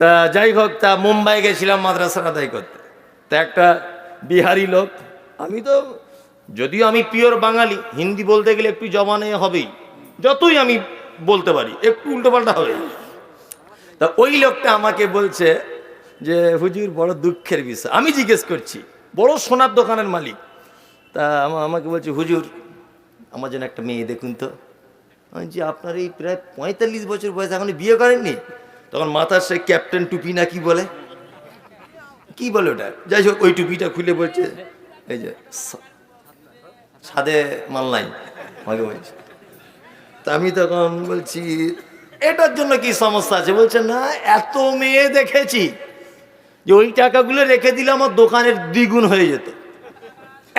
তা যাই হোক, তা মুম্বাই গেছিলাম মাদ্রাসার আদায় করতে। তা একটা বিহারি লোক, আমি তো যদিও আমি পিওর বাঙালি, হিন্দি বলতে গেলে একটু জমানে হবেই, যতই আমি বলতে পারি একটু উল্টোপাল্টা হবে। তা ওই লোকটা আমাকে বলছে যে হুজুর বড় দুঃখের বিষয়। আমি জিজ্ঞেস করছি, বড় সোনার দোকানের মালিক। তা আমাকে বলছে হুজুর আমার জন্য একটা মেয়ে দেখুন তো। আমি যে আপনার এই প্রায় 45 বছর বয়স এখনো বিয়ে করেননি? তখন মাথার সে ক্যাপ্টেন টুপি না কি বলে, কি বলে ওটা, যাই হোক ওই টুপিটা খুলে বলছে এই যে সাদে মাল্লাই আমাকে বলছে। তা আমি তখন বলছি এটার জন্য কি সমস্যা আছে? বলছে না, এত মেয়ে দেখেছি যে ওই টাকাগুলো রেখে দিলে আমার দোকানের দ্বিগুণ হয়ে যেত।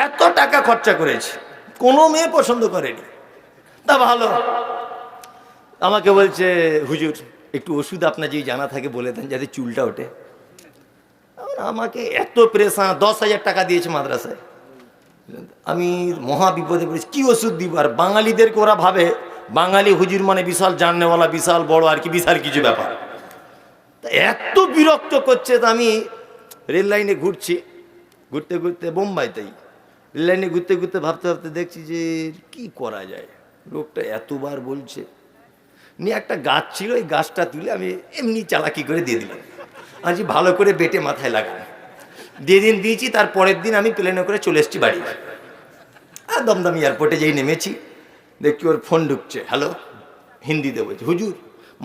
এত টাকা খরচা করেছি, কোনো মেয়ে পছন্দ করেনি। তা ভালো, আমাকে বলছে হুজুর একটু ওষুধ আপনার যদি জানা থাকে বলে দেন যাতে চুলটা ওঠে। আমাকে এত প্রেশান, 10,000 টাকা দিয়েছে মাদ্রাসায়। আমি মহা বিপদে পড়েছি, কি ওষুধ দিব? আর বাঙালিদেরকে ওরা ভাবে বাঙালি হুজুর মানে বিশাল জাননেওয়ালা, বিশাল বড় আর কি, বিশাল কিছু ব্যাপার। তা এত বিরক্ত করছে। তো আমি রেল লাইনে ঘুরছি, ঘুরতে ঘুরতে বোম্বাইতেই রেল লাইনে ঘুরতে ঘুরতে ভাবতে ভাবতে দেখছি যে কি করা যায়। লোকটা এতবার বলছে, নিয়ে একটা গাছ ছিল, এই গাছটা তুলে আমি এমনি চালাকি করে দিয়ে দিলাম। আজ ভালো করে বেটে মাথায় লাগানো দিয়েছি। তার পরের দিন আমি প্লেনে করে চলে এসেছি বাড়ি। আর দমদম এয়ারপোর্টে যেই নেমেছি দেখছি ওর ফোন ঢুকছে, হ্যালো, হিন্দিতে বলছে হুজুর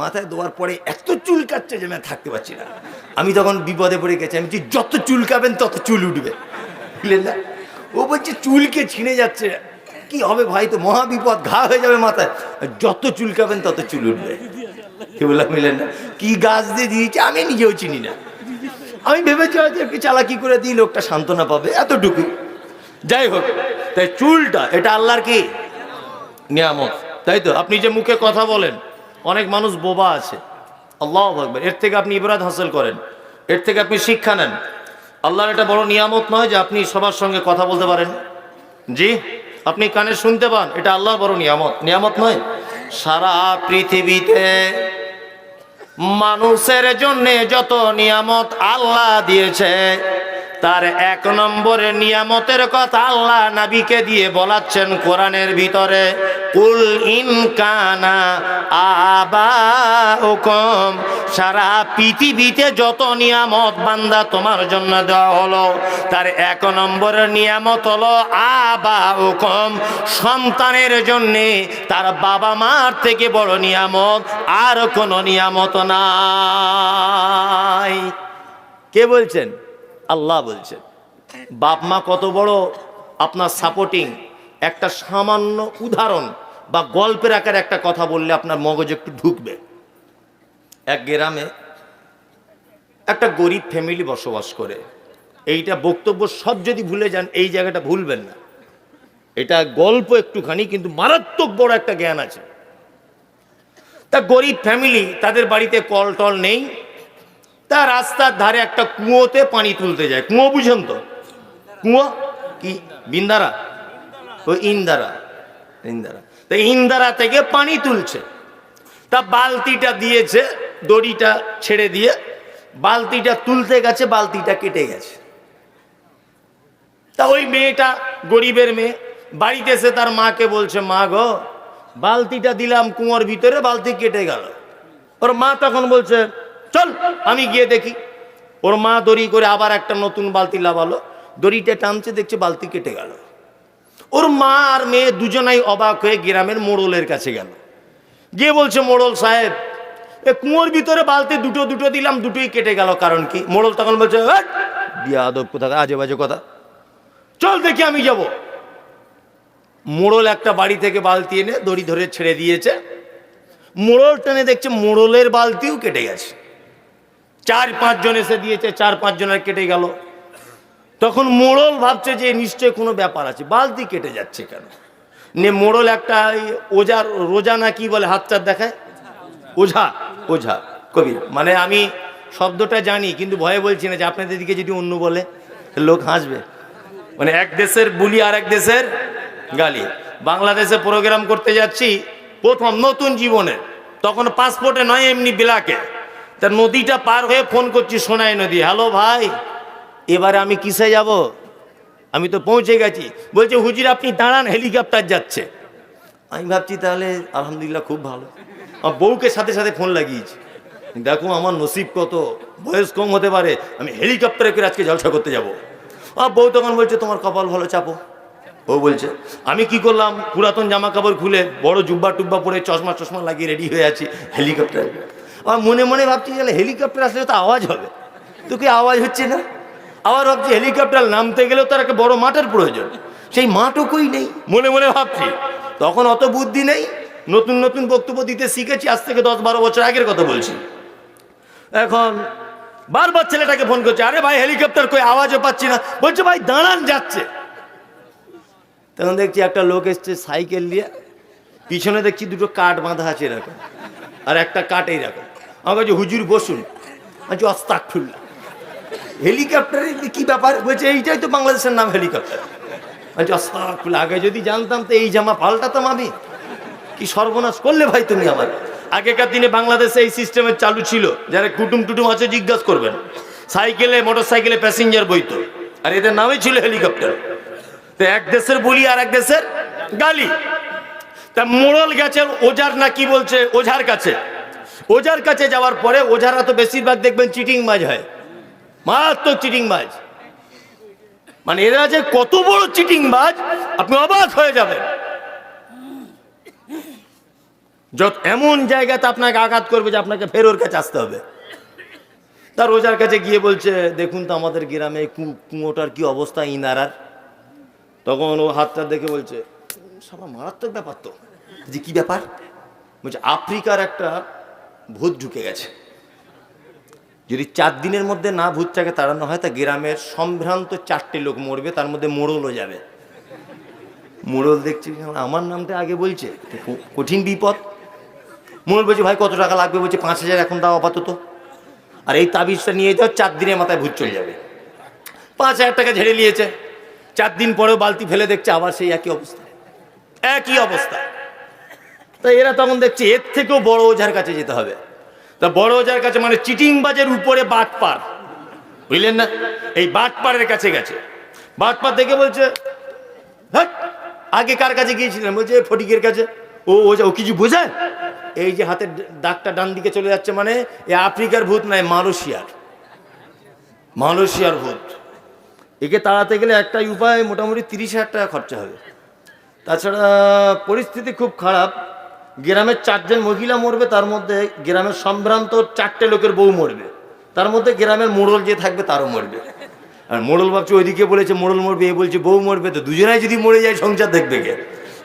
মাথায় দেওয়ার পরে এত চুল কাটছে যে আমি থাকতে পারছি না। আমি তখন বিপদে পড়ে গেছি। আমি যত চুল কাবেন তত চুল উঠবে, বুঝলেন না? ও বলছে চুলকে ছিঁড়ে যাচ্ছে, কি হবে ভাই, তো মহা বিপদ, ঘা হয়ে যাবে মাথায়। যত চুল কাবেন তত চুল উঠবে। কি বললাম, বুঝলেন না? কি গাছ দিয়ে দিয়েছে আমি নিজেও চিনি না। আমি ভেবেছি হয়তো একটু চালাকি করে দিই, লোকটা সান্ত্বনা পাবে, এতটুকু। যাই হোক, তাই চুলটা এটা আল্লাহর কি নিয়ামত, তাই তো? আপনি যে মুখে কথা বলেন, অনেক মানুষ বোবা আছে, আল্লাহু আকবার, এর থেকে আপনি ইবরাত হাসিল করেন, এর থেকে আপনি শিক্ষা নেন। আল্লাহর এটা বড় নিয়ামত নয় যে আপনি সবার সঙ্গে কথা বলতে পারেন? জি, আপনি কানে শুনতে পান, এটা আল্লাহর বড় নিয়ামত, নিয়ামত নয়? সারা পৃথিবীতে মানুষের জন্য যত নিয়ামত আল্লাহ দিয়েছে, তার 1 নম্বরের নিয়ামতের কথা আল্লাহ নবীকে দিয়ে বলাচ্ছেন কোরআনের ভিতরে, কুল ইন কানা আবাউকুম। সারা পৃথিবীতে যত নিয়ামত বান্দা তোমার জন্য দেওয়া হলো, তার 1 নম্বরের নিয়ামত হলো আবাউকুম, সন্তানের জন্যে তার বাবা মার থেকে বড় নিয়ামত আর কোনো নিয়ামত নাই। কে বলছেন? আল্লাহ বলছেন। বাপ মা কত বড় আপনার সাপোর্টিং। একটা সামান্য উদাহরণ বা গল্পের আকারে একটা কথা বললে আপনার মগজ একটু ঢুকবে। এক গ্রামে একটা গরিব ফ্যামিলি বসবাস করে। এইটা বক্তব্য সব যদি ভুলে যান, এই জায়গাটা ভুলবেন না। এটা গল্প একটুখানি, কিন্তু মারাত্মক বড় একটা জ্ঞান আছে। তা গরিব ফ্যামিলি, তাদের বাড়িতে কল টল নেই। তা রাস্তার ধারে একটা কুয়োতে পানি তুলতে যায়। কুয়ো বুঝেন তো? কুয়ো কি বিন্দারা, ওই ইন্দারা, ইন্দারা। তা ইন্দারা থেকে পানি তুলছে। তা বালতিটা দিয়েছে, দড়িটা ছেড়ে দিয়ে বালতিটা তুলতে গেছে, বালতিটা কেটে গেছে। তা ওই মেয়েটা, গরিবের মেয়ে, বাড়িতে এসে তার মাকে বলছে, মা গো, বালতিটা দিলাম কুয়োর ভিতরে, বালতি কেটে গেল। ওর মা তখন বলছে, চল আমি গিয়ে দেখি। ওর মা দড়ি করে আবার একটা নতুন বালতি লাগালো, দড়িটা টানছে, দেখছে বালতি কেটে গেল। ওর মা আর মেয়ে দুজনাই অবাক হয়ে গ্রামের মোড়লের কাছে গেল, গিয়ে বলছে, মোড়ল সাহেব, এ কুয়োর ভিতরে বালতি দুটো দুটো দিলাম, দুটোই কেটে গেল, কারণ কি? মোড়ল তখন বলছে, বিয়াদব কোথা, আজে বাজে কথা, চল দেখি আমি যাব। মোড়ল একটা বাড়ি থেকে বালতি এনে দড়ি ধরে ছেড়ে দিয়েছে। মোড়ল টেনে দেখছে মোড়লের বালতিও কেটে গেছে। 4-5 জন এসে দিয়েছে, 4-5 জনের কেটে গেল। তখন মোড়ল ভাবছে যে নিশ্চয় কোনো ব্যাপার আছে, বালতি কেটে যাচ্ছে কেন? নে মোড়ল একটা ওজার, রোজা না কি বলে, হাতটা দেখায়, ওঝা, ওঝা কবি, মানে আমি শব্দটা জানি কিন্তু ভয়ে বলছি না যে আপনাদের দিকে যদি অন্য বলে লোক হাসবে। মানে এক দেশের বুলি আর এক দেশের গালি। বাংলাদেশে প্রোগ্রাম করতে যাচ্ছি প্রথম, নতুন জীবনে, তখন পাসপোর্টে নয়, এমনি বিলাকে। তা নদীটা পার হয়ে ফোন করছি সোনাই নদী, হ্যালো ভাই, এবারে আমি কিসে যাব? আমি তো পৌঁছে গেছি। বলছে হুজুর আপনি দাঁড়ান, হেলিকপ্টার যাচ্ছে। আমি ভাবছি তাহলে আলহামদুলিল্লাহ খুব ভালো। আমার বউকে সাথে সাথে ফোন লাগিয়েছি, দেখো আমার নসিব কত, বয়স কম হতে পারে, আমি হেলিকপ্টারে করে আজকে জলসা করতে যাব। আর বউ তখন বলছে তোমার কপাল ভালো, চাপো। বউ বলছে আমি কি করলাম, পুরাতন জামা কাপড় খুলে বড় জুব্বা টুব্বা পরে চশমা চশমা লাগিয়ে রেডি হয়ে আছি হেলিকপ্টারে। আর মনে মনে ভাবছি তাহলে হেলিকপ্টার আসলে তো আওয়াজ হবে, তো কি আওয়াজ হচ্ছে না। আবার ভাবছি হেলিকপ্টার নামতে গেলেও তার একটা বড় মাঠের প্রয়োজন, সেই মাঠও নেই। মনে মনে ভাবছি, তখন অত বুদ্ধি নেই, নতুন নতুন বক্তব্য দিতে শিখেছি, আজ থেকে 10-12 বছর আগের কথা বলছি। এখন বারবার ছেলেটাকে ফোন করছে, আরে ভাই হেলিকপ্টার কই, আওয়াজও পাচ্ছি না। বলছে ভাই দাঁড়ান, যাচ্ছে। তখন দেখছি একটা লোক এসছে সাইকেল নিয়ে, পিছনে দেখছি দুটো কাঠ বাঁধা আছে এরকম, আর একটা কাঠ এইরকম। আমার কাছে হুজুর বসুন। আচ্ছা আস্তাগফিরুল্লাহ, হেলিকপ্টারে কি ব্যাপার? বলছে এইটাই তো বাংলাদেশের নাম, হেলিকপ্টার। আচ্ছা আস্তাগফিরুল্লাহ, আগে যদি জানতাম তো এই জামা পাল্টাতাম আমি। কি সর্বনাশ করলে ভাই তুমি আমার। আগেকার দিনে বাংলাদেশে এই সিস্টেমের চালু ছিল, যারা কুটুম টুটুম আছে জিজ্ঞাসা করবেন, সাইকেলে মোটর সাইকেলে প্যাসেঞ্জার বইতো, আর এদের নামই ছিল হেলিকপ্টার। তো এক দেশের বলি আর এক দেশের গালি। তা মোড়ল গেছে ওঝার না কি বলছে ওঝার কাছে। ওঝার কাছে যাওয়ার পরে ওঝারা তো বেশিরভাগ দেখবেন চিটিংবাজ হয়, মারাত্মক চিটিংবাজ। মানে এরা যে কত বড় চিটিংবাজ আপনি অবাক হয়ে যাবেন। যত এমন জায়গাতে আপনাকে আঘাত করবে যে আপনাকে ফের ওর কাছে আসতে হবে। তার ওঝার কাছে গিয়ে বলছে দেখুন তো আমাদের গ্রামে কুয়োটার কি অবস্থা ইনারার। তখন ও হাতটা দেখে বলছে সারা মারাত্মক ব্যাপার তো। যে কি ব্যাপার? বলছে আফ্রিকার একটা ভূত ঢুকে গেছে, যদি 4 দিনের মধ্যে না ভূতটাকে তাড়ানো হয় তা গ্রামের সম্ভ্রান্ত 4টে লোক মরবে, তার মধ্যে মোড়লও যাবে। মোড়ল দেখছি আমার নামটা আগে বলছে, কঠিন বিপদ। মোড়ল বলছে ভাই কত টাকা লাগবে? বলছে 5000 এখন দাও আপাতত, আর এই তাবিজটা নিয়ে যাও, 4 দিনের মাথায় ভূত চলে যাবে। 5000 টাকা ঝেড়ে নিয়েছে। 4 দিন পরেও বালতি ফেলে দেখছে আবার সেই একই অবস্থা, একই অবস্থা। তা এরা তখন দেখছে এর থেকেও বড় ওঝার কাছে যেতে হবে। তা বড় ওঝার কাছে মানে চিটিংবাজের উপরে বাটপার, বুঝলেন না, এই বাটপারের কাছে গেছে। বাটপার দেখে বলছে হ্যাঁ আগে কার কাছে গিয়েছিলেন? বলছে ফটিকের কাছে। ও ওঝা ও কিছু বোঝায়? এই যে হাতের দাগটা ডান দিকে চলে যাচ্ছে মানে এ আফ্রিকার ভূত নয়, মালয়েশিয়ার ভূত। একে তাড়াতে গেলে একটাই উপায়, মোটামুটি 30,000 টাকা খরচা হবে। তাছাড়া পরিস্থিতি খুব খারাপ, গ্রামের 4 জন মহিলা মরবে, তার মধ্যে গ্রামের সম্ভ্রান্ত 4টে লোকের বউ মরবে, তার মধ্যে গ্রামের মোড়ল যে থাকবে তারও মরবে। আর মোড়ল ভাবছে ওইদিকে বলেছে মোড়ল মরবে, এ বলছে বউ মরবে, তো দুজনাই যদি মরে যায় সংসার দেখবে কে?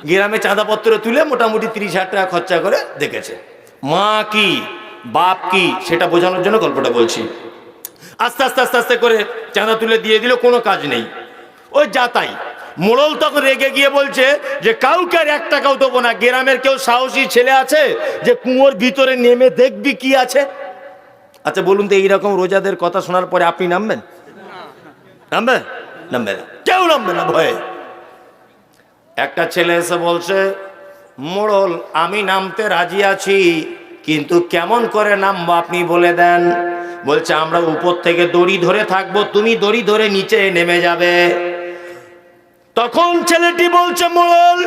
গ্রামে চাঁদাপত্র তুলে মোটামুটি 30,000 টাকা খরচা করে দেখেছে। মা কি বাপ কি সেটা বোঝানোর জন্য গল্পটা বলছি। আস্তে আস্তে আস্তে আস্তে করে চাঁদা তুলে দিয়ে দিল, কোনো কাজ নেই, ওই যা তাই। মোড়ল তখন রেগে গিয়ে বলছে যে কাউকে আর 1 টাকাও দেবো না। গ্রামের কেউ সাহসী ছেলে আছে যে কুয়োর ভিতরে নেমে দেখবি কি আছে? আচ্ছা বলুন তো, এইরকম রোজাদের কথা শোনার পরে আপনি নামবেন? নামবে? নামবে না, কেউ নামবে না ভয়ে। একটা ছেলে এসে বলছে মোড়ল আমি নামতে রাজি আছি, কিন্তু কেমন করে নামবো আপনি বলে দেন। বলছে আমরা উপর থেকে দড়ি ধরে থাকবো, তুমি দড়ি ধরে নিচে নেমে যাবে। তখন ছেলেটি বলছে মোড়ল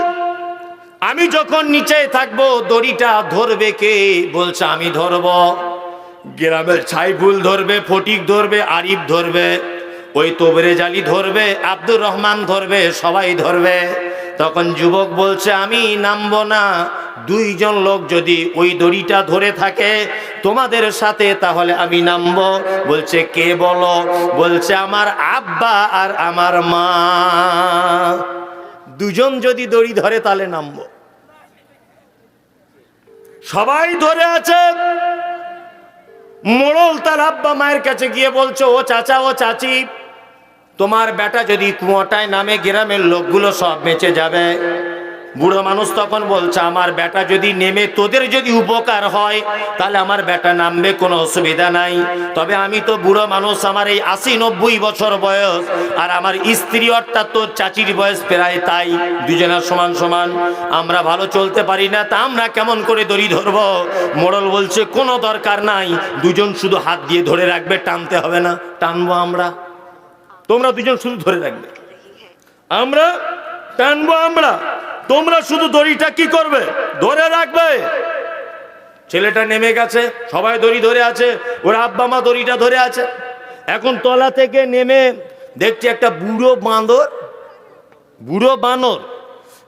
আমি যখন নিচে থাকবো দড়িটা ধরবে কে? বলছে আমি ধরবো। গ্রামের ছাইফুল ধরবে, ফটিক ধরবে, আরিফ ধরবে, ওই তোবরে জালি ধরবে, আব্দুর রহমান ধরবে, সবাই ধরবে। তখন যুবক বলছে আমি নামবো না, 2 জন লোক যদি ওই দড়িটা ধরে থাকে তোমাদের সাথে তাহলে আমি নামবো। বলছে কে বলো? বলছে আমার আব্বা আর আমার মা, 2 জন যদি দড়ি ধরে তাহলে নামবো। সবাই ধরে আছে। মোড়ল তার আব্বা মায়ের কাছে গিয়ে বলছে ও চাচা ও চাচি, তোমার বেটা যদি কুয়োটায় নামে গ্রামের লোকগুলো সব বেঁচে যাবে। বুড়ো মানুষ তখন বলছে, আমার বেটা যদি নেমে তোদের যদি উপকার হয় তাহলে আমার বেটা নামবে, কোনো অসুবিধা নাই। তবে আমি তো বুড়ো মানুষ, আমার এই 80-90 বছর বয়স, আর আমার স্ত্রী অর্থাৎ তোর চাচির বয়স প্রায় তাই, দুজনের সমান সমান, আমরা ভালো চলতে পারি না, তা আমরা কেমন করে দড়ি ধরবো? মোড়ল বলছে কোনো দরকার নাই, দুজন শুধু হাত দিয়ে ধরে রাখবে, টানতে হবে না, টানবো আমরা, তোমরা দুজন শুধু ধরে রাখবে, আমরা টানবো, আমরা, তোমরা শুধু দড়িটা কি করবে? ধরে রাখবে। ছেলেটা নেমে গেছে, সবাই দড়ি ধরে আছে, ওর আব্বা মা দড়িটা ধরে আছে। এখন তলা থেকে নেমে দেখছি একটা বুড়ো বানর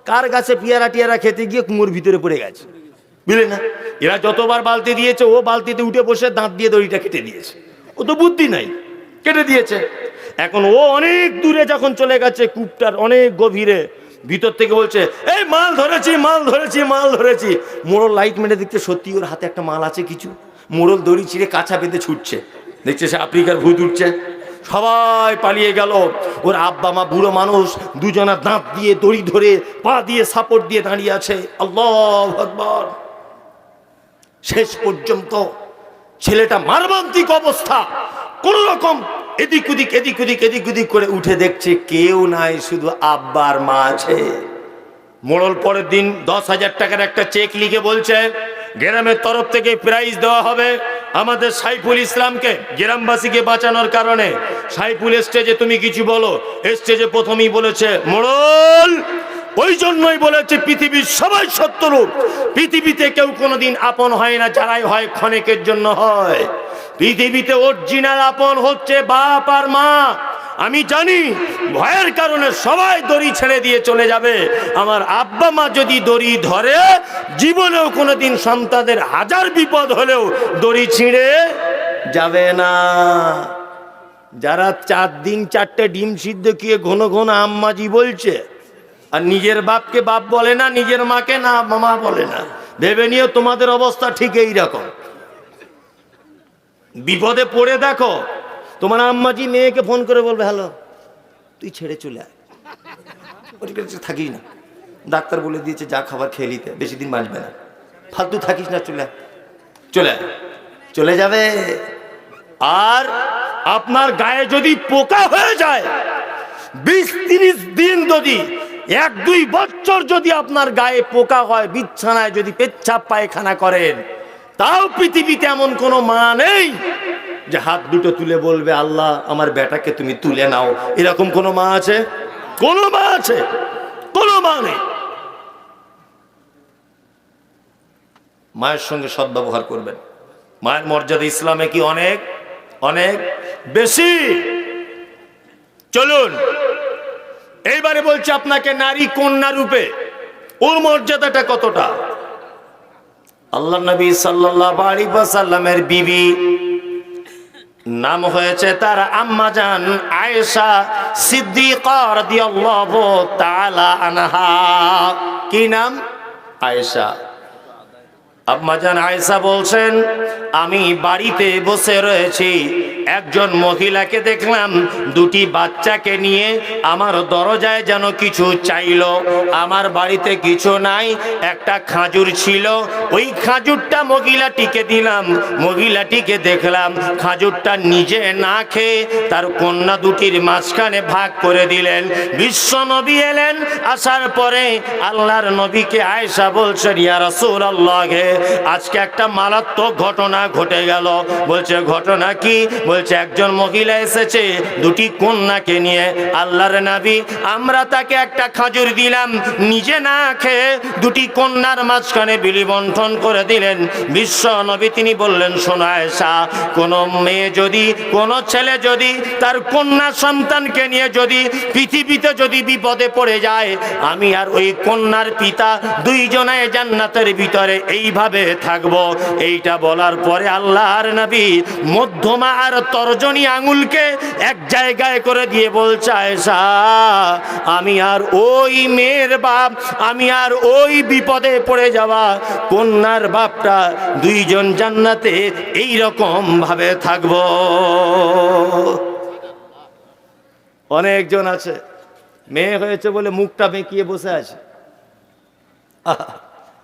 কার গাছে পেয়ারা টিয়ারা খেতে গিয়ে কুয়োর ভিতরে পড়ে গেছে, বুঝলে না? এরা যতবার বালতি দিয়েছে ও বালতিতে উঠে বসে দাঁত দিয়ে দড়িটা কেটে দিয়েছে, ও তো বুদ্ধি নাই, কেটে দিয়েছে। এখন ও অনেক দূরে যখন চলে গেছে, কূপটার অনেক গভীরে, ভিতর থেকে বলছে, এই মাল ধরেছি, মাল ধরেছি, মাল ধরেছি। মোড়ল লাইট মেরে দেখতে সত্যি ওর হাতে একটা মাল আছে কিছু। মোড়ল দড়ি ছিঁড়ে কাঁচা বেঁধে ছুটছে, দেখছে সে আফ্রিকার ভূত উঠছে। সবাই পালিয়ে গেল। ওর আব্বা মা বুড়ো মানুষ দুজনা দাঁত দিয়ে দড়ি ধরে পা দিয়ে সাপোর্ট দিয়ে দাঁড়িয়ে আছে। আল্লাহু আকবার। শেষ পর্যন্ত ছেলেটা মারবান্তিক অবস্থা, কোন রকম এদিক ওদিক এদিক ওদিক এদিক ওদিক করে উঠে দেখছে কেউ নাই, শুধু আব্বার মা আছে। মোড়ল পরের দিন 10,000 টাকার একটা চেক লিখে বলছে, গ্রামের তরফ থেকে প্রাইজ দেওয়া হবে আমাদের সাইফুল ইসলামকে, গ্রামবাসীকে বাঁচানোর কারণে। সাইফুল স্টেজে তুমি কিছু বলো। স্টেজে প্রথমেই বলেছে, মোড়ল ওই জন্যই বলেছে পৃথিবীর সবাই শত্রু, পৃথিবীতে কেউ কোনোদিন আপন হয় না, যারাই হয় ক্ষণিকের জন্য হয়। পৃথিবীতে অরিজিনাল আপন হচ্ছে বাপ আর মা। আমি জানি ভয়ের কারণে সবাই দড়ি ছেড়ে দিয়ে চলে যাবে, আমার আব্বা মা যদি দড়ি ধরে জীবনেও কোনোদিন সন্তানদের হাজার বিপদ হলেও দড়ি ছিঁড়ে যাবে না। যারা 4 দিন 4টে ডিম সিদ্ধ খেয়ে ঘন ঘন আম্মাজি বলছে, আর নিজের বাপকে বাপ বলে না, নিজের মাকে না মামা বলে না, ভেবে নিও তোমাদের অবস্থা ঠিক এই রকম। বিপদে পড়ে দেখো, তোমার আম্মাজি মেয়েকে ফোন করে বলবে, হ্যালো তুই ছেড়ে চলে আয়, ওর কাছে থাকিস না, ডাক্তার বলে দিয়েছে যা খাবার খেয়ে নিতে, বেশি দিন বাঁচবে না, ফালতু থাকিস না, চলে চলে চলে যাবে। আর আপনার গায়ে যদি পোকা হয়ে যায়, 20-30 দিন যদি 1-2 বছর যদি আপনার গায়ে পোকা হয়, বিছানায় যদি পেচ্ছাপ পায়খানা করেন, তাও পৃথিবীতে এমন কোনো মা নেই যে হাত দুটো তুলে বলবে আল্লাহ আমার বেটাকে তুমি তুলে নাও। এরকম কোনো মা আছে? কোনো মা আছে? কোনো মা নেই। মায়ের সঙ্গে সদ্ব্যবহার করবেন। মায়ের মর্যাদা ইসলামে কি অনেক অনেক বেশি। চলুন এইবারে বলছি আপনাকে, নারী কন্যা রূপে ওর মর্যাদাটা কতটা। আল্লাহ নবী সাল্লাল্লাহু আলাইহি ওয়াসাল্লামের বিবি, নাম হয়েছে তার আম্মা জান আয়েশা সিদ্দিকা রাদিয়াল্লাহু তাআলা আনহা। কি নাম? আয়েশা। আম্মা জান আয়েশা বলছেন, আমি বাড়িতে বসে রয়েছি, একজন মহিলাকে দেখলাম 2টি বাচ্চাকে নিয়ে আমার দরজায় যেন কিছু চাইলো। আমার বাড়িতে কিছু নাই, একটা খাজুর ছিল, ওই খাজুরটা মহিলাটিকে দিলাম। মহিলাটিকে দেখলাম খাজুরটা নিজে না খেয়ে তার কন্যা 2টির মাঝখানে ভাগ করে দিলেন। বিশ্ব নবী এলেন, আসার পরে আল্লাহর নবীকে আয়েশা বলছেন, ইয়া রাসূলুল্লাহ, আজকে একটা মারাত্মক ঘটনা ঘটে গেল। বলছে ঘটনা কি? বলছে একজন মহিলা এসেছে 2টি কন্যাকে নিয়ে। আল্লাহর নবী, আমরা তাকে একটা খাজুর দিলাম, নিজে না খেয়ে 2টি কন্যার মাঝখানে বিলি বন্টন করে দিলেন। বিশ্ব নবী তিনি বললেন, শোনো আয়েশা, কোনো মেয়ে যদি, কোনো ছেলে যদি তার কন্যা সন্তানকে নিয়ে যদি পৃথিবীতে যদি বিপদে পড়ে যায়, আমি আর ওই কন্যার পিতা দুইজনে জান্নাতের ভিতরে এইভাবে থাকবো। এইটা বলার পরে আল্লাহর নবী মধ্যমা আর তর্জনী আঙুলকে এক জায়গায় করে দিয়ে বলছে, আয়েশা, আমি আর ওই মেয়ের বাপ, আমি আর ওই বিপদে পড়ে যাওয়া কন্যার বাপটা দুইজন জান্নাতে এই রকম ভাবে থাকবো। অনেকজন আছে মেয়ে হয়েছে বলে মুখটা বেঁকিয়ে বসে আছে,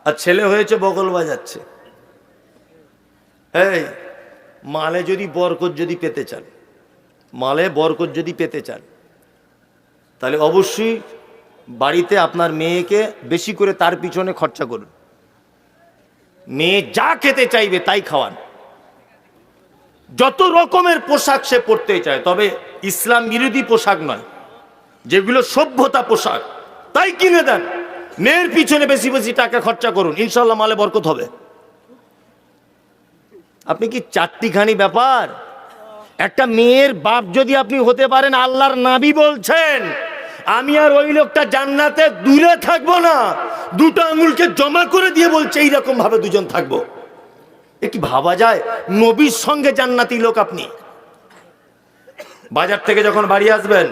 আর ছেলে হয়েছে বগল বাজাচ্ছে। এই মালে যদি বরকত যদি পেতে চান, মালে বরকত যদি পেতে চান, তাহলে অবশ্যই বাড়িতে আপনার মেয়েকে বেশি করে তার পিছনে খরচা করুন। মেয়ে যা খেতে চাইবে তাই খাওয়ান। যত রকমের পোশাক সে পরতে চায়, তবে ইসলাম বিরোধী পোশাক নয়, যেগুলো সভ্যতা পোশাক তাই কিনে দেন। মেয়ের পিছনে বেশি বেশি টাকা খরচা করুন, ইনশাল্লাহ মালে বরকত হবে। আপনি কি চারটিখানি ব্যাপার? একটা মেয়ের বাপ যদি আপনি হতে পারেন, আল্লাহর নবী বলছেন আমি আর ওই লোকটা জান্নাতে দূরে থাকবো না, দুটো আঙুলকে জমা করে দিয়ে বলছে এইরকম ভাবে দুজন থাকবো। এ কি ভাবা যায়? নবীর সঙ্গে জান্নাতি লোক। আপনি বাজার থেকে যখন বাড়ি আসবেন,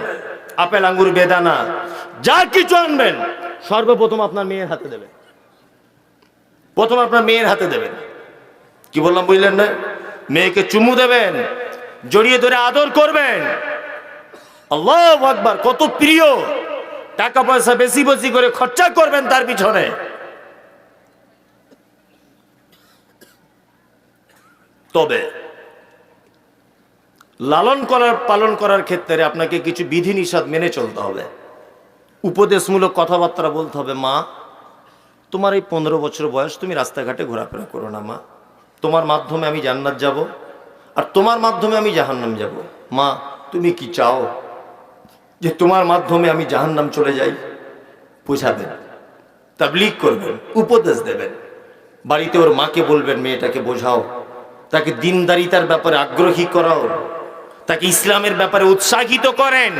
আপেল আঙ্গুর বেদানা যা কিছু আনবেন, সর্বপ্রথম আপনার মেয়ের হাতে দেবেন। প্রথম আপনার মেয়ের হাতে দেবেন। কি বললাম বুঝলেন না? মেয়েকে চুমু দেবেন, জড়িয়ে ধরে আদর করবেন। আল্লাহু আকবার, কত প্রিয়। টাকা পয়সা বেশি বেশি করে খরচা করবেন তার পিছনে। তবে লালন করার পালন করার ক্ষেত্রে আপনাকে কিছু বিধিনিষেধ মেনে চলতে হবে। উপদেশমূলক কথাবার্তা বলতে হবে। মা, তোমার এই 15 বছর বয়স, তুমি রাস্তাঘাটে ঘোরাফেরা করো না মা। তোমার মাধ্যমে আমি জান্নাত যাব, আর তোমার মাধ্যমে আমি জাহান্নাম যাব। মা, তুমি কি চাও যে তোমার মাধ্যমে আমি জাহান্নাম চলে যাই? বোঝাবেন, তাবলীগ করবেন, উপদেশ দেবেন। বাড়িতে ওর মাকে বলবেন মেয়েটাকে বোঝাও, তাকে দিনদারিতার ব্যাপারে আগ্রহী করাও, তাকে ইসলামের ব্যাপারে উৎসাহিত করেন।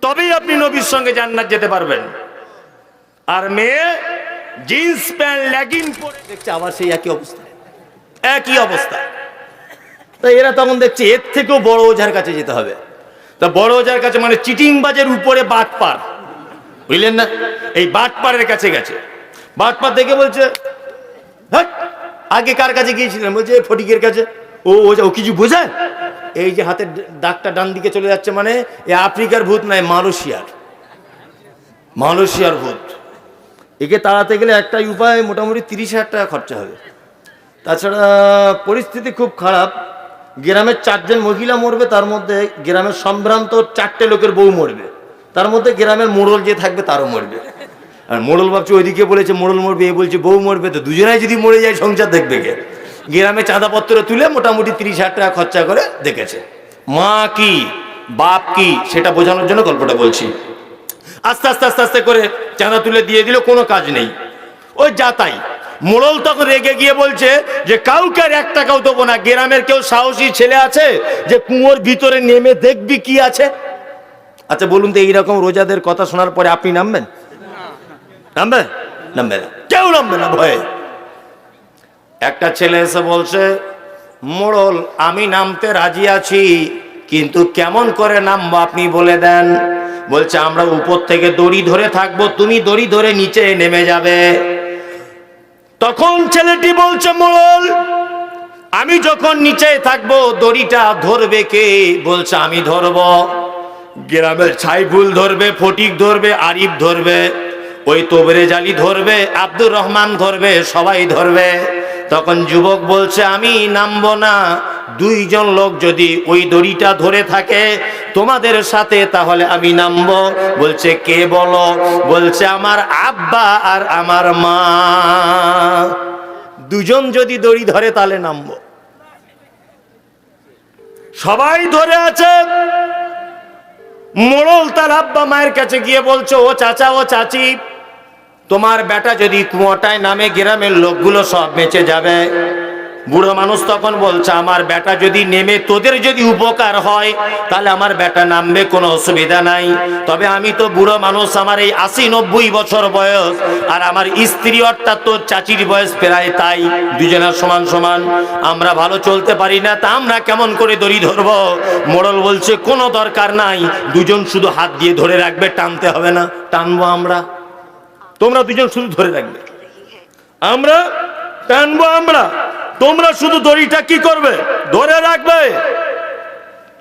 তবেই আপনি নবীর সঙ্গে জান্নাত যেতে পারবেন। আর মেয়ে জিন্স প্যান্ট লেগিং পরে দেখছে আবার সেই একই অবস্থা, একই অবস্থা। তাই এরা তখন দেখছে এর থেকেও বড় ওঝার কাছে যেতে হবে। তা বড় ওঝার কাছে মানে চিটিংবাজের উপরে বাটপার, বুঝলেন না? এই বাটপারের কাছে গেছে। বাটপার দেখে বলছে, হ্যাঁ আগে কার কাছে গিয়েছিলেন? বলছে ফটিকের কাছে। ও ওঝা, ও কিছু বোঝায়? এই যে হাতের দাগটা ডান দিকে চলে যাচ্ছে, মানে এ আফ্রিকার ভূত নয়, মালয়েশিয়ার ভূত। একে তাড়াতে গেলে একটাই উপায়, মোটামুটি 30,000 টাকা খরচা হবে। তাছাড়া পরিস্থিতি খুব খারাপ। গ্রামের 4 জন মহিলা মরবে, তার মধ্যে গ্রামের সম্ভ্রান্ত 4টে লোকের বউ মরবে, তার মধ্যে গ্রামের মোড়ল যে থাকবে তারও মরবে। আর মোড়ল ভাবছে ওইদিকে বলেছে মোড়ল মরবে, এ বলছে বউ মরবে, তো দুজনাই যদি মরে যায় সংসার দেখবে কে? গ্রামে চাঁদাপত্র তুলে মোটামুটি 30,000 টাকা খরচা করে দেখেছে। মা কি বাপ কি সেটা বোঝানোর জন্য গল্পটা বলছি। আস্তে আস্তে আস্তে আস্তে করে চাঁদা তুলে দিয়ে দিল, কোনো কাজ নেই, ওই যা তাই। মোড়ল তখন রেগে গিয়ে বলছে যে কাউকে আর 1 টাকাও দেবো না। গ্রামের কেউ সাহসী ছেলে আছে যে কুয়োর ভিতরে নেমে দেখবি কি আছে? আচ্ছা বলুন তো, এইরকম রোজাদের কথা শোনার পরে আপনি নামবেন? নামবে? নামবে না, কেউ নামবে না ভয়ে। একটা ছেলে এসে বলছে, মোড়ল আমি নামতে রাজি আছি, কিন্তু কেমন করে নামবো আপনি বলে দেন। বলছে আমরা উপর থেকে দড়ি ধরে থাকবো, তুমি দড়ি ধরে নিচে নেমে যাবে। তখন ছেলেটি বলছে, মোড়ল আমি যখন নিচে থাকবো দড়িটা ধরবে কে? বলছে আমি ধরবো। গ্রামের ছাইফুল ধরবে, ফটিক ধরবে, আরিফ ধরবে, ওই তোবরে জালি ধরবে, আব্দুর রহমান ধরবে, সবাই ধরবে। তখন যুবক বলছে আমি নামবো না। 2 জন লোক যদি ওই দড়িটা ধরে থাকে তোমাদের সাথে, তাহলে আমি নামবো। বলছে কে বলো? বলছে আমার আব্বা আর আমার মা। 2 জন যদি দড়ি ধরে তাহলে নামবো। সবাই ধরে আছে। মোড়ল তার আব্বা মায়ের কাছে গিয়ে বলছে, ও চাচা, ও চাচি, তোমার বেটা যদি কুয়োটায় নামে গ্রামের লোকগুলো সব বেঁচে যাবে। বুড়ো মানুষ তখন বলছে আমার বেটা যদি নেমে তোদের যদি উপকার হয় তাহলে আমার বেটা নামবে, কোনো অসুবিধা নাই। তবে আমি তো বুড়ো মানুষ, আমার এই 80-90 বছর বয়স, আর আমার স্ত্রী অর্থাৎ তোর চাচির বয়স প্রায় তাই, দুজনের সমান সমান, আমরা ভালো চলতে পারি না, তা আমরা কেমন করে দড়ি ধরবো? মোড়ল বলছে কোনো দরকার নাই, 2 জন শুধু হাত দিয়ে ধরে রাখবে, টানতে হবে না, টানবো আমরা, তোমরা 2 জন শুধু ধরে রাখবে, আমরা টানবো, আমরা, তোমরা শুধু দড়িটা কি করবে? ধরে রাখবে।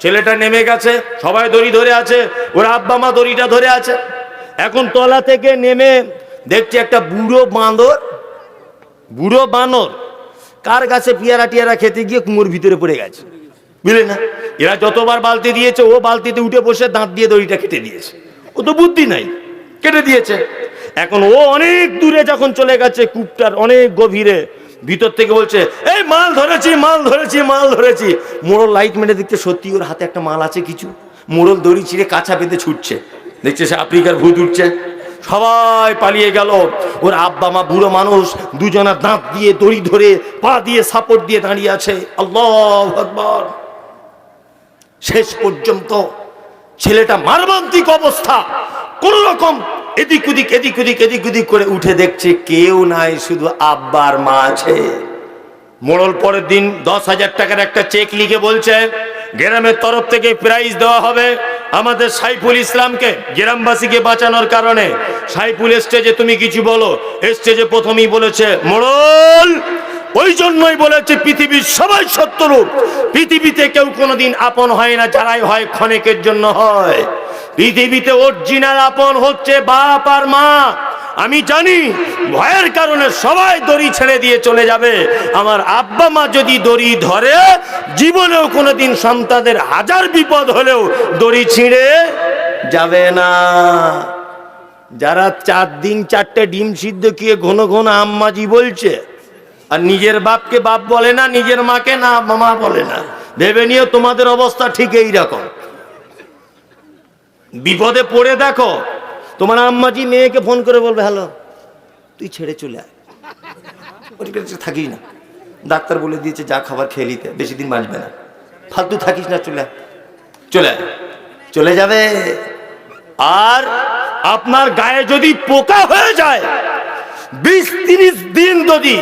ছেলেটা নেমে গেছে, সবাই দড়ি ধরে আছে, ওর আব্বা মা দড়িটা ধরে আছে। এখন তলা থেকে নেমে দেখছি একটা বুড়ো বানর কার গাছে পিয়ারা টিয়ারা খেতে গিয়ে কুয়োর ভিতরে পড়ে গেছে, বুঝলে না? এরা যতবার বালতি দিয়েছে ও বালতিতে উঠে বসে দাঁত দিয়ে দড়িটা কেটে দিয়েছে। ও তো বুদ্ধি নাই, কেটে দিয়েছে। এখন ও অনেক দূরে যখন চলে গেছে, কূপটার অনেক গভীরে, ভিতর থেকে বলছে এই মাল ধরেছি, মাল ধরেছি, মাল ধরেছি। মোড়ল লাইট মেরে দেখতে সত্যি ওর হাতে একটা মাল আছে কিছু। মোড়ল দড়ি ছিঁড়ে কাঁচা বেঁধে ছুটছে, দেখছে সে আফ্রিকার ভূত উঠছে। সবাই পালিয়ে গেল। ওর আব্বা মা বুড়ো মানুষ দুজনা দাঁত দিয়ে দড়ি ধরে পা দিয়ে সাপোর্ট দিয়ে দাঁড়িয়ে আছে। আল্লাহু আকবার। শেষ পর্যন্ত ছেলেটা মারমান্তিক অবস্থা, কোন রকম এদিক ওদিক এদিক ওদিক এদিক ওদিক করে উঠে দেখছে কেউ নাই, শুধু আব্বার মা আছে। মোড়ল পরের দিন 10,000 টাকার একটা চেক লিখে বলছে গ্রামের তরফ থেকে প্রাইজ দেওয়া হবে আমাদের সাইফুল ইসলামকে, গ্রামবাসীকে বাঁচানোর কারণে। সাইফুল স্টেজে তুমি কিছু বলো। স্টেজে প্রথমেই বলেছে মোড়ল ওই জন্যই বলেছে পৃথিবীর সবাই সত্যরূপ, পৃথিবীতে কেউ কোনোদিন আপন হয় না, যারাই হয় ক্ষণিকের জন্য হয়। পৃথিবীতে অরিজিনাল আপন হচ্ছে বাপ আর মা। আমি জানি ভয়ের কারণে সবাই দড়ি ছেড়ে দিয়ে চলে যাবে, আমার আব্বা মা যদি দড়ি ধরে জীবনেও কোনোদিন সন্তানদের হাজার বিপদ হলেও দড়ি ছিঁড়ে যাবে না। যারা 4 দিন 4টে ডিম সিদ্ধ খেয়ে ঘন ঘন আম্মাজি বলছে আর নিজের বাপকে বাপ বলে না, নিজের মাকে না মামা বলে না, ভেবে নিও তোমাদের অবস্থা ঠিক এই রকম। বিপদে পড়ে দেখো, তোমার আম্মাজি মেয়েকে ফোন করে বলবে হ্যালো তুই ছেড়ে চলে আয়, থাকিস না, ডাক্তার বলে দিয়েছে যা খাবার খেয়ে নিতে, বেশি দিন বাঁচবে না, ফালতু থাকিস না, চলে আয়, চলে আয়, চলে যাবে। আর আপনার গায়ে যদি পোকা হয়ে যায়, 20-30 দিন যদি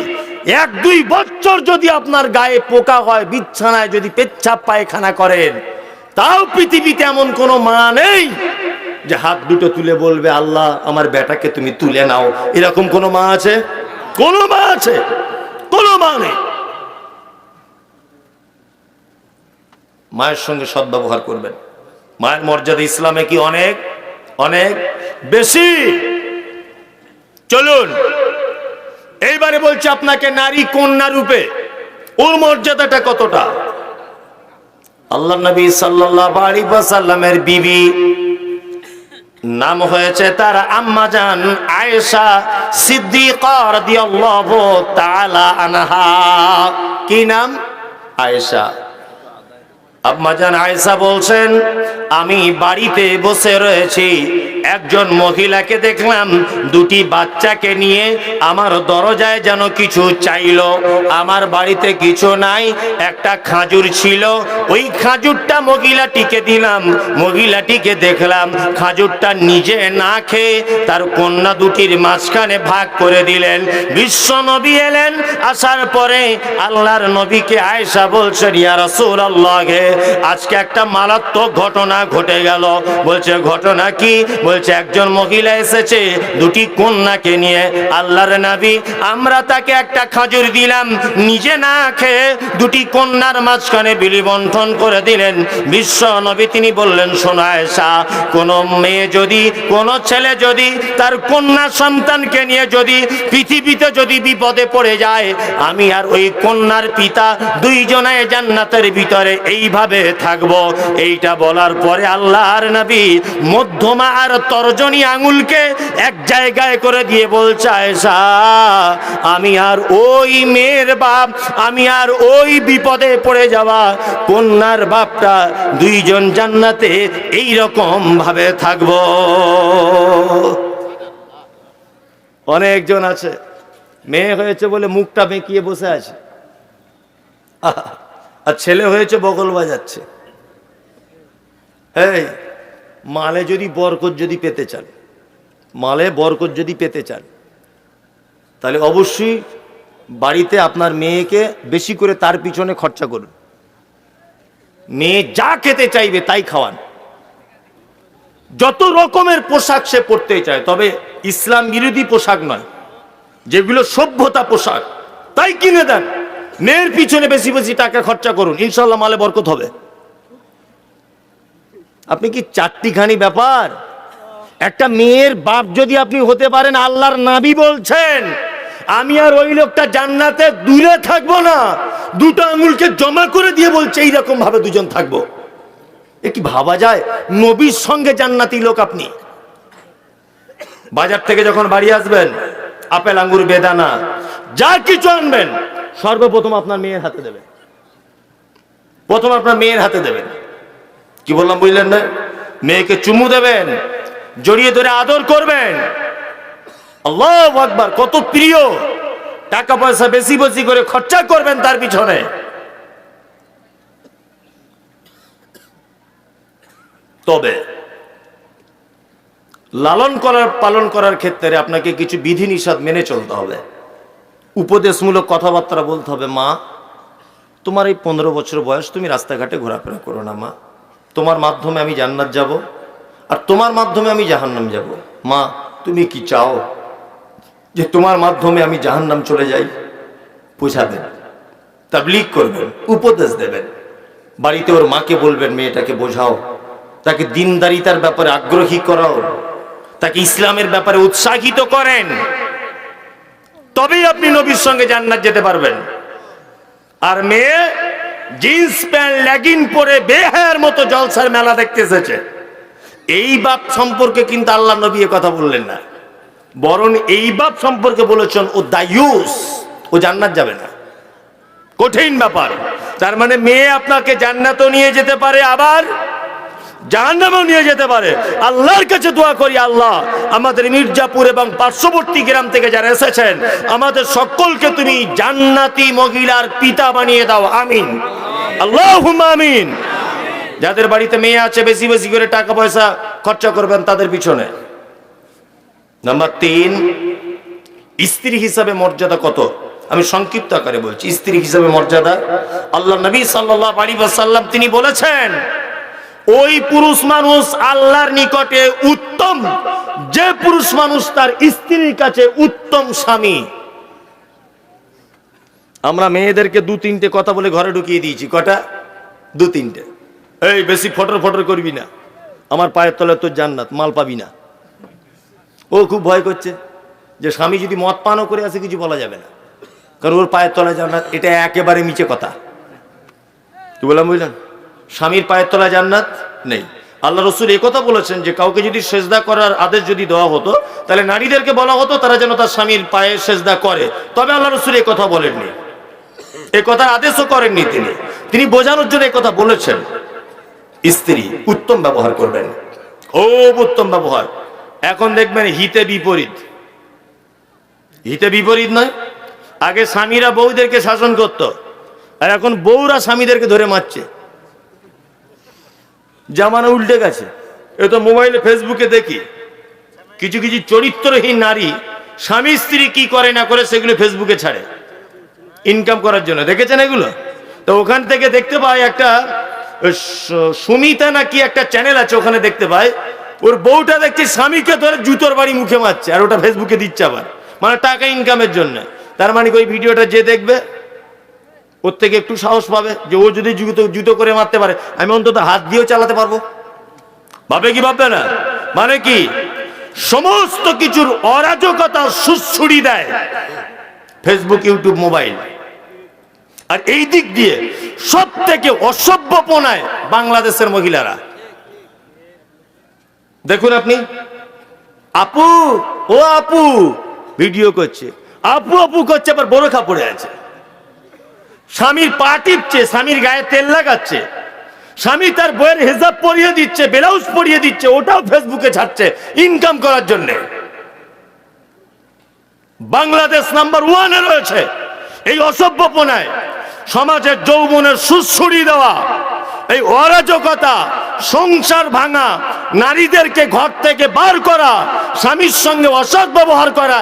1-2 বছর যদি আপনার গায়ে পোকা হয়, বিছানায় যদি পেচ্ছাপ পায়খানা করেন, তাও পৃথিবীতে এমন কোনো মা নেই যে হাত দুটো তুলে বলবে আল্লাহ আমার বেটাকে তুমি তুলে নাও। এরকম কোন মা আছে? কোন মা আছে? কোন মা নেই। মায়ের সঙ্গে সদ্ব্যবহার করবেন। মায়ের মর্যাদা ইসলামে কি অনেক অনেক বেশি। চলুন এইবারে বলছি আপনাকে নারী কন্যা রূপে ওর মর্যাদাটা কতটা। আল্লাহ নবী সাল্লাল্লাহু আলাইহি ওয়াসাল্লামের বিবি নাম হয়েছে তার আম্মা জান আয়েশা সিদ্দিকা রাদিয়াল্লাহু তাআলা আনহা। কি নাম? আয়েশা। আম্মা জান আয়েশা বলছেন আমি বাড়িতে বসে রয়েছি, একজন মহিলাকে দেখলাম 2টি বাচ্চাকে নিয়ে আমার দরজায় যেন কিছু চাইলো। আমার বাড়িতে কিছু নাই, একটা খাজুর ছিল, ওই খাজুরটা মহিলাটিকে দিলাম। মহিলাটিকে দেখলাম খাজুরটা নিজে না খেয়ে তার কন্যা 2টির মাঝখানে ভাগ করে দিলেন। বিশ্ব নবী এলেন, আসার পরে আল্লাহর নবীকে আয়েশা বলছেন ইয়া রাসূলুল্লাহ আজকে একটা মারাত্মক ঘটনা ঘটে গেল। বলছে ঘটনা কি? বলছে একজন মহিলা এসেছে 2টি কন্যাকে নিয়ে। আল্লাহর নবী আমরা তাকে একটা খাজুর দিলাম, নিজে না খেয়ে 2টি কন্যার মাঝখানে বিলি বন্টন করে দিলেন। বিশ্ব নবী তিনি বললেন শোনো আয়েশা, কোন মেয়ে যদি কোন ছেলে যদি তার কন্যা সন্তানকে নিয়ে যদি পৃথিবীতে যদি বিপদে পড়ে যায়, আমি আর ওই কন্যার পিতা 2 জনায় জান্নাতের ভিতরে এইভাবে থাকবো। এইটা বলার পরে আল্লাহর নবী মধ্যমা আর তর্জনী আঙুলকে এক জায়গায় করে দিয়ে বলছে আয়েশা আমি আর ওই মেয়ের বাপ, আমি আর ওই বিপদে পড়ে যাওয়া কন্যার বাপটা 2 জন জান্নাতে এই রকম ভাবে থাকবো। অনেকজন আছে মেয়ে হয়েছে বলে মুখটা বেঁকিয়ে বসে আছে, আর ছেলে হয়েছে বগল বাজাচ্ছে। এই মালে যদি বরকত যদি পেতে চান, মালে বরকত যদি পেতে চান, তাহলে অবশ্যই বাড়িতে আপনার মেয়েকে বেশি করে তার পিছনে খরচা করুন। মেয়ে যা খেতে চাইবে তাই খাওয়ান। যত রকমের পোশাক সে পরতে চায়, তবে ইসলাম বিরোধী পোশাক নয়, যেগুলো সভ্যতা পোশাক তাই কিনে দেন। মেয়ের পিছনে বেশি বেশি টাকা খরচা করুন, ইনশাল্লাহ মালে বরকত হবে। আপনি কি 4টি খানি ব্যাপার একটা মেয়ের বাপ যদি আপনি হতে পারেন, আল্লাহর নবী বলছেন আমি আর ওই লোকটা জান্নাতে দূরে থাকবো না, দুটো আঙুলকে জমা করে দিয়ে বলছে এইরকম ভাবে দুজন থাকবো। এ কি ভাবা যায়? নবীর সঙ্গে জান্নাতি লোক আপনি। বাজার থেকে যখন বাড়ি আসবেন, আপেল আঙ্গুর বেদানা যা কিছু আনবেন সর্বপ্রথম আপনার মেয়ের হাতে দেবেন, প্রথম আপনার মেয়ের হাতে দেবেন। কি বললাম বুঝলেন না? মেয়েকে চুমু দেবেন, জড়িয়ে ধরে আদর করবেন। আল্লাহু আকবার, কত প্রিয়। টাকা পয়সা বেশি বেশি করে খরচা করবেন তার পিছনে। তবে লালন করার পালন করার ক্ষেত্রে আপনাকে কিছু বিধিনিষেধ মেনে চলতে হবে। উপদেশমূলক কথাবার্তা বলতে হবে। মা, তোমার এই 15 বছর বয়স, তুমি রাস্তাঘাটে ঘোরাফেরা করো না মা, তোমার মাধ্যমে আমি জান্নাত যাব আর তোমার মাধ্যমে আমি জাহান্নাম যাব। মা, তুমি কি চাও যে তোমার মাধ্যমে আমি জাহান্নাম চলে যাই? বোঝাবেন, তাবলীগ করবেন, উপদেশ দেবেন। বাড়িতে ওর মাকে বলবেন মেয়েটাকে বোঝাও, তাকে দিনদারিতার ব্যাপারে আগ্রহী করাও, তাকে ইসলামের ব্যাপারে উৎসাহিত করেন। তবেই আপনি নবীর সঙ্গে জান্নাত যেতে পারবেন। আর মেয়ে জিন্স প্যান্ট লেগিন পরে বেহায়ার মতো জলসার মেলা দেখতে এসেছে, এই বাপ সম্পর্কে কিন্তু আল্লাহ নবী কথা বললেন না, বরং এই বাপ সম্পর্কে বলেছেন ও দায়ুস, ও জান্নাত যাবে না। কঠিন ব্যাপার। তার মানে মেয়ে আপনাকে জান্নাতও নিয়ে যেতে পারে, আবার জাহান্নামেও নিয়ে যেতে পারে। আল্লাহর কাছে দোয়া করি, আল্লাহ আমাদের মির্জাপুর এবং পার্শ্ববর্তী গ্রাম থেকে যারা এসেছেন আমাদের সকলকে তুমি জান্নাতি মহিলার পিতা বানিয়ে দাও, আমিন, আল্লাহুম্মা আমিন। যাদের বাড়িতে মেয়ে আছে বেশি বেশি করে টাকা পয়সা খরচা করবেন তাদের পিছনে। নাম্বার 3, স্ত্রী হিসাবে মর্যাদা কত? আমি সংক্ষিপ্ত আকারে বলছি। স্ত্রী হিসাবে মর্যাদা, আল্লাহ নবী সাল্লাল্লাহু আলাইহি ওয়াসাল্লাম তিনি বলেছেন ওই পুরুষ মানুষ আল্লাহর নিকটে উত্তম যে পুরুষ মানুষ তার স্ত্রীর কাছে উত্তম স্বামী। আমরা মেয়েদেরকে 2-3টে কথা বলে ঘরে ঢুকিয়ে দিয়েছি। কটা? 2-3টে। এই বেশি ফটর ফটর করবি না, আমার পায়ের তলায় তোর জান্নাত, মাল পাবি না। ও খুব ভয় করছে যে স্বামী যদি মদ পানও করে আসে কিছু বলা যাবে না, কারণ ওর পায়ের তলায় জান্নাত। এটা একেবারে মিছে কথা। কি বললাম বুঝলেন? স্বামীর পায়ের তলায় জান্নাত নেই। আল্লাহ রাসূল এই কথা বলেছেন যে কাউকে যদি সেজদা করার আদেশ যদি দেওয়া হতো তাহলে নারীদেরকে বলা হতো তারা যেন তার স্বামীর পায়ে সেজদা করে। তবে আল্লাহ রাসূল এই কথা বলেননি, এই কথার আদেশও করেননি। তিনি বোঝানোর জন্য এই কথা বলেছেন স্ত্রী উত্তম ব্যবহার করবেন, খুব উত্তম ব্যবহার। এখন দেখবেন হিতে বিপরীত। হিতে বিপরীত নয়, আগে স্বামীরা বউদেরকে শাসন করত, আর এখন বউরা স্বামীদেরকে ধরে মারছে। জামানা উল্টে গেছে। এ তো মোবাইলে ফেসবুকে দেখি কিছু কিছু চরিত্রহীন নারী স্বামী স্ত্রী কি করে না করে সেগুলো ফেসবুকে ছাড়ে ইনকাম করার জন্য। দেখেছেন এগুলো? তো ওখান থেকে দেখতে পাই একটা সুমিতা না কি একটা চ্যানেল আছে, ওখানে দেখতে পাই ওর বউটা দেখছি স্বামীকে ধরে জুতোর বাড়ি মুখে মারছে, আর ওটা ফেসবুকে দিচ্ছে আবার, মানে টাকা ইনকামের জন্য। তার মানে ওই ভিডিওটা যে দেখবে ওর থেকে একটু সাহস পাবে যে ও যদি জুতো করে মারতে পারে, আমি অন্তত হাত দিয়েও চালাতে পারবো। ভাবে কি ভাববে না? মানে কি সমস্ত কিছুর অরাজকতা সুড়সুড়ি দেয় ফেসবুক, ইউটিউব, মোবাইল। আর এই দিক দিয়ে সব থেকে অসভ্যপনায় বাংলাদেশের মহিলারা। দেখুন আপনি, আপু ও আপু ভিডিও করছে, আপু আপু করছে, আবার বোরখা পড়ে আছে, স্বামীর পা টিপছে, স্বামীর গায়ে তেল লাগাচ্ছে, স্বামী তার বইয়ের হিজাব পরিয়ে দিচ্ছে, ব্লাউজ পরিয়ে দিচ্ছে, ওটাও ফেসবুকে ছাড়ছে ইনকাম করার জন্য। বাংলাদেশ নাম্বার 1-এ রয়েছে এই অসভ্যপনায়। সমাজের যৌবনের সুড়সুড়ি দেওয়া, এই অরাজকতা, সংসার ভাঙা, নারীদেরকে ঘর থেকে বার করা, স্বামীর সঙ্গে অসৎ ব্যবহার করা,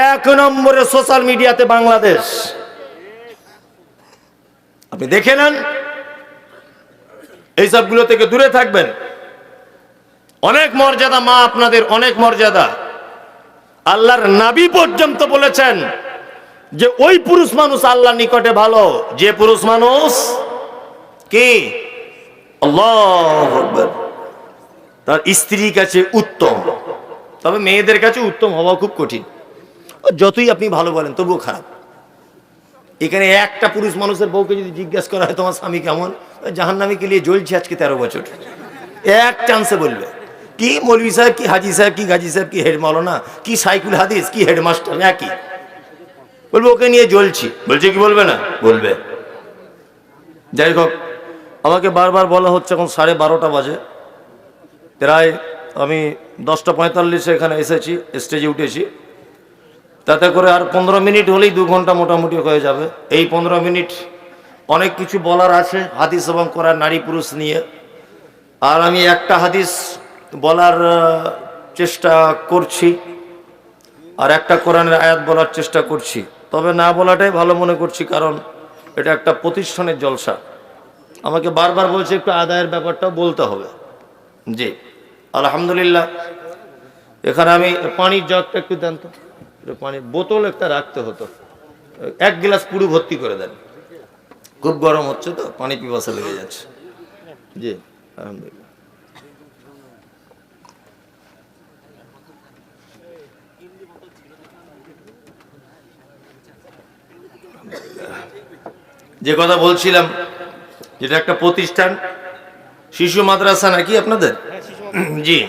1 নম্বরে সোশ্যাল মিডিয়াতে বাংলাদেশ। আপনি দেখে নেন, এইসবগুলো থেকে দূরে থাকবেন। অনেক মর্যাদা মা আপনাদের, অনেক মর্যাদা। আল্লাহর নবী পর্যন্ত বলেছেন যে ওই পুরুষ মানুষ আল্লাহর নিকটে ভালো যে পুরুষ মানুষ কি আল্লাহু আকবার তার স্ত্রীর কাছে উত্তম। তবে মেয়েদের কাছে উত্তম হওয়া খুব কঠিন। যতই আপনি ভালো বলেন তবুও খারাপ। এখানে একটা পুরুষ মানুষের বউকে যদি জিজ্ঞাসা করা হয় তোমার স্বামী কেমন, জাহান্নামে কে লিয়ে জ্বলছে আজকে 13 বছর, এক চান্সে বলবে। কি মৌলভী সাহেব, কি হাজি সাহেব, কি গাজী সাহেব, কি হেড মাওলানা, কি সাইকুল হাদিস, কি হেডমাস্টার, একই বলবে ওকে নিয়ে জ্বলছি। বলছে কি বলবে না? বলবে। যাই হোক, আমাকে বারবার বলা হচ্ছে, এখন 12:30 বাজে, প্রায় আমি 10:45 এখানে এসেছি, স্টেজে উঠেছি, তাতে করে আর 15 মিনিট হলেই 2 ঘন্টা মোটামুটি হয়ে যাবে। এই 15 মিনিট অনেক কিছু বলার আছে হাদিস এবং কোরআন, নারী পুরুষ নিয়ে। আর আমি একটা হাদিস বলার চেষ্টা করছি আর একটা কোরআনের আয়াত বলার চেষ্টা করছি, তবে না বলাটাই ভালো মনে করছি, কারণ এটা একটা প্রতিষ্ঠানের জলসা। আমাকে বারবার বলছে একটু আদায়ের ব্যাপারটাও বলতে হবে। জি আলহামদুলিল্লাহ। এখানে আমি পানির জগটা একটু দেন তো, পানির বোতল একটা রাখতে হতো, 1 গ্লাস পুরো ভর্তি করে দেন, খুব গরম হচ্ছে তো, পানি পিপাসা লেগে যাচ্ছে। জি আলহামদুলিল্লাহ। যে কথা বলছিলাম, যেটা একটা প্রতিষ্ঠান, শিশু মাদ্রাসা নাকি আপনাদের? জি।